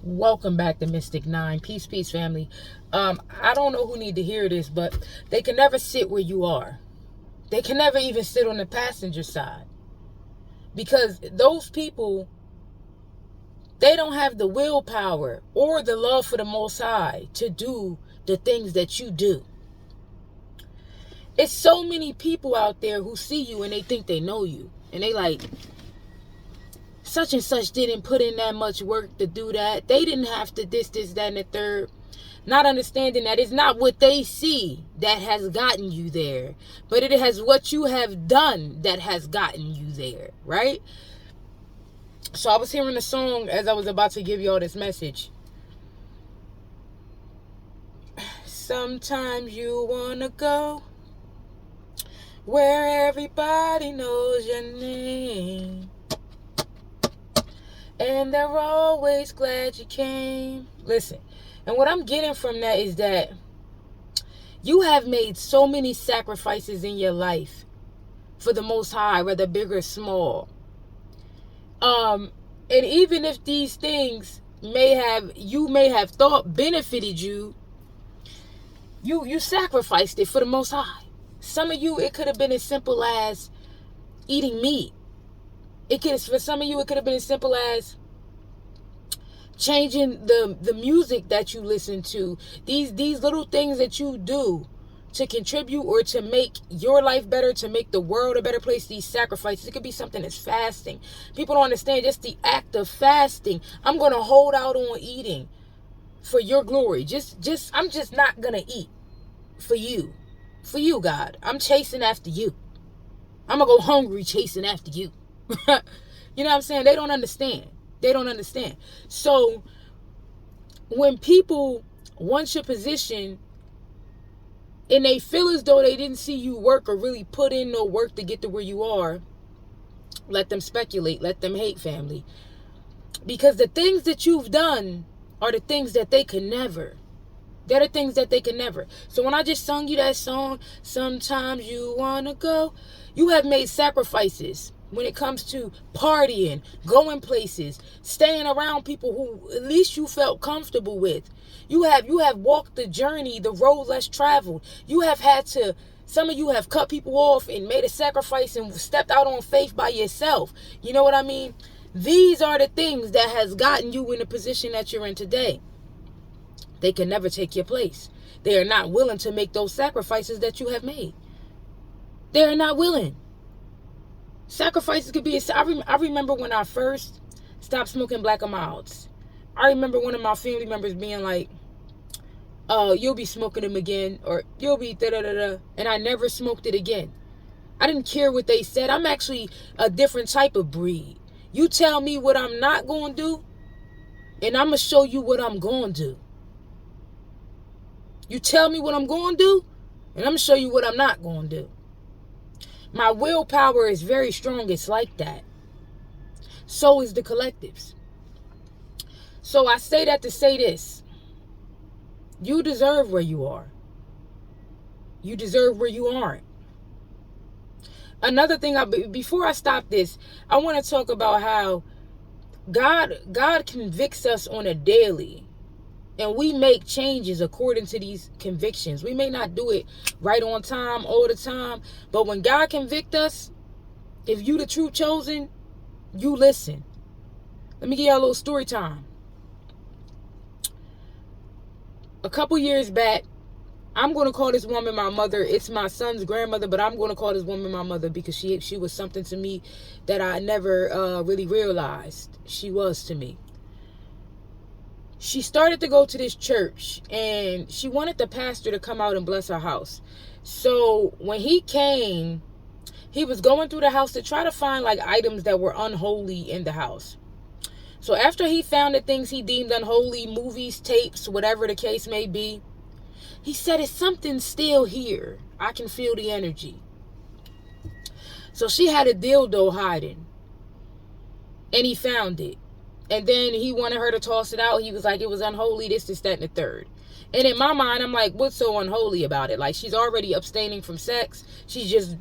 Welcome back to Mystic 9. Peace, peace, family. I don't know who need to hear this, but they can never sit where you are. They can never even sit on the passenger side. Because those people, they don't have the willpower or the love for the Most High to do the things that you do. It's so many people out there who see you and they think they know you. And they like, such and such didn't put in that much work to do that. They didn't have to this, that, and the third. Not understanding that it's not what they see that has gotten you there, but it has what you have done that has gotten you there, right? So I was hearing a song as I was about to give y'all this message. Sometimes you wanna go where everybody knows your name, and they're always glad you came. Listen, and what I'm getting from that is that you have made so many sacrifices in your life for the Most High, whether big or small. And even if these things you may have thought benefited you, you sacrificed it for the Most High. Some of you, it could have been as simple as eating meat. For some of you, it could have been as simple as changing the music that you listen to. These little things that you do to contribute or to make your life better, to make the world a better place. These sacrifices. It could be something as fasting. People don't understand just the act of fasting. I'm going to hold out on eating for your glory. I'm just not going to eat for you. For you, God. I'm chasing after you. I'm going to go hungry chasing after you. You know what I'm saying? They don't understand. They don't understand. So when people want your position and they feel as though they didn't see you work or really put in no work to get to where you are, let them speculate. Let them hate, family. Because the things that you've done are the things that they can never. They're the things that they can never. So when I just sung you that song, sometimes you want to go, you have made sacrifices when it comes to partying, going places, staying around people who at least you felt comfortable with. You have walked the journey, the road less traveled. Some of you have cut people off and made a sacrifice and stepped out on faith by yourself. You know what I mean? These are the things that has gotten you in the position that you're in today. They can never take your place. They are not willing to make those sacrifices that you have made. They are not willing. Sacrifices could be, I remember when I first stopped smoking black and milds. I remember one of my family members being like, oh, you'll be smoking them again, or you'll be da-da-da-da, and I never smoked it again. I didn't care what they said. I'm actually a different type of breed. You tell me what I'm not going to do, and I'm going to show you what I'm going to do. You tell me what I'm going to do, and I'm going to show you what I'm not going to do. My willpower is very strong. It's like that. So is the collectives. So I say that to say this. You deserve where you are. You deserve where you aren't. Another thing, before I stop this, I want to talk about how God convicts us on a daily. And we make changes according to these convictions. We may not do it right on time all the time. But when God convicts us, if you the true chosen, you listen. Let me give y'all a little story time. A couple years back, I'm going to call this woman my mother. It's my son's grandmother, but I'm going to call this woman my mother because she was something to me that I never really realized she was to me. She started to go to this church and she wanted the pastor to come out and bless her house. So when he came, he was going through the house to try to find like items that were unholy in the house. So after he found the things he deemed unholy, movies, tapes, whatever the case may be, he said, it's something still here. I can feel the energy. So she had a dildo hiding and he found it. And then he wanted her to toss it out. He was like, it was unholy, this, that, and the third. And in my mind, I'm like, what's so unholy about it? Like, she's already abstaining from sex. She's just,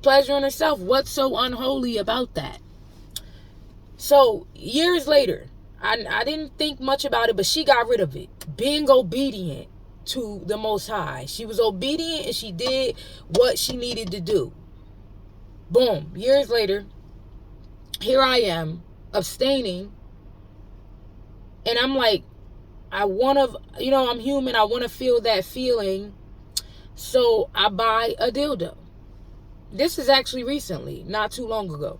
pleasuring herself. What's so unholy about that? So, years later, I didn't think much about it, but she got rid of it. Being obedient to the Most High. She was obedient and she did what she needed to do. Boom. Years later, here I am, abstaining. And I'm like, I want to, I'm human. I want to feel that feeling. So I buy a dildo. This is actually recently, not too long ago.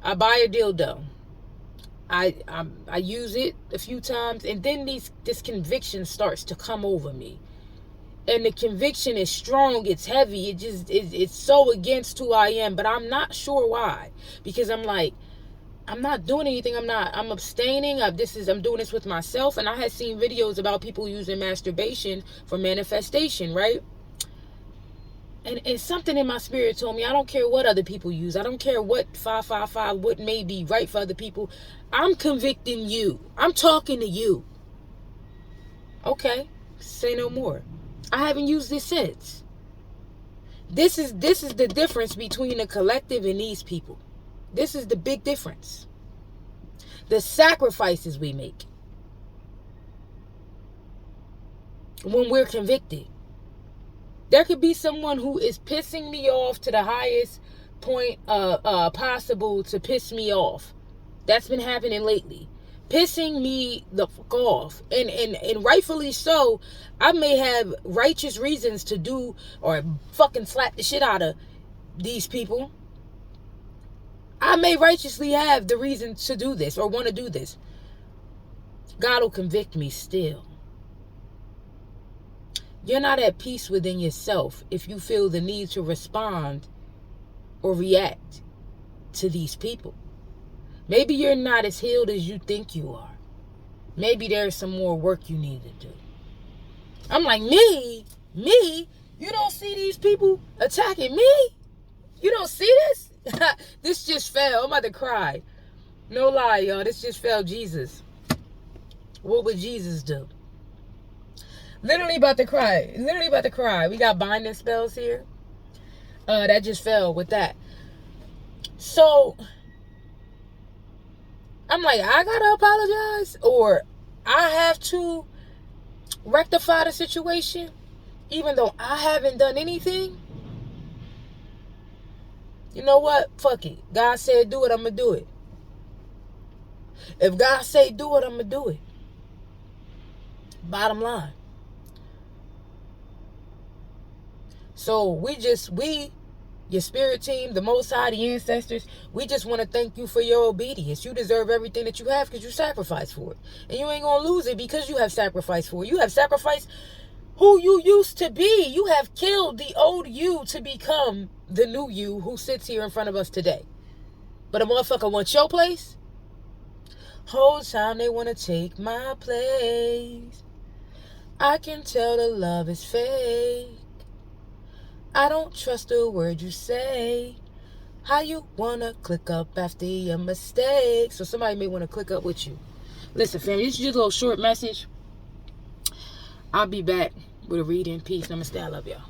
I buy a dildo. I use it a few times, and then this conviction starts to come over me. And the conviction is strong, it's heavy, it's so against who I am, but I'm not sure why. Because I'm like, I'm not doing anything. I'm abstaining. I'm doing this with myself. And I had seen videos about people using masturbation for manifestation, right? And something in my spirit told me, I don't care what other people use. I don't care what 555, what may be right for other people. I'm convicting you. I'm talking to you. Okay, say no more. I haven't used this since. This is the difference between the collective and these people. This is the big difference. The sacrifices we make when we're convicted. There could be someone who is pissing me off to the highest point possible to piss me off. That's been happening lately. Pissing me the fuck off. And rightfully so. I may have righteous reasons to do or fucking slap the shit out of these people. I may righteously have the reason to do this or want to do this. God will convict me still. You're not at peace within yourself if you feel the need to respond or react to these people. Maybe you're not as healed as you think you are. Maybe there's some more work you need to do. I'm like, me? You don't see these people attacking me? You don't see this? This just fell. I'm about to cry. No lie, y'all. This just fell. Jesus. What would Jesus do? Literally about to cry. We got binding spells here. That just fell with that. So, I'm like, I gotta apologize? Or I have to rectify the situation? Even though I haven't done anything? You know what? Fuck it. God said do it, I'm gonna do it. If God say do it, I'm gonna do it. Bottom line. So your spirit team, the Most High, the ancestors, we just want to thank you for your obedience. You deserve everything that you have because you sacrificed for it. And you ain't going to lose it because you have sacrificed for it. You have sacrificed who you used to be. You have killed the old you to become the new you who sits here in front of us today. But a motherfucker wants your place? Whole time they want to take my place. I can tell the love is fake. I don't trust a word you say. How you wanna click up after your mistake? So somebody may want to click up with you. Listen, family, this is just a little short message. I'll be back with a reading. Peace. Namaste. I love y'all.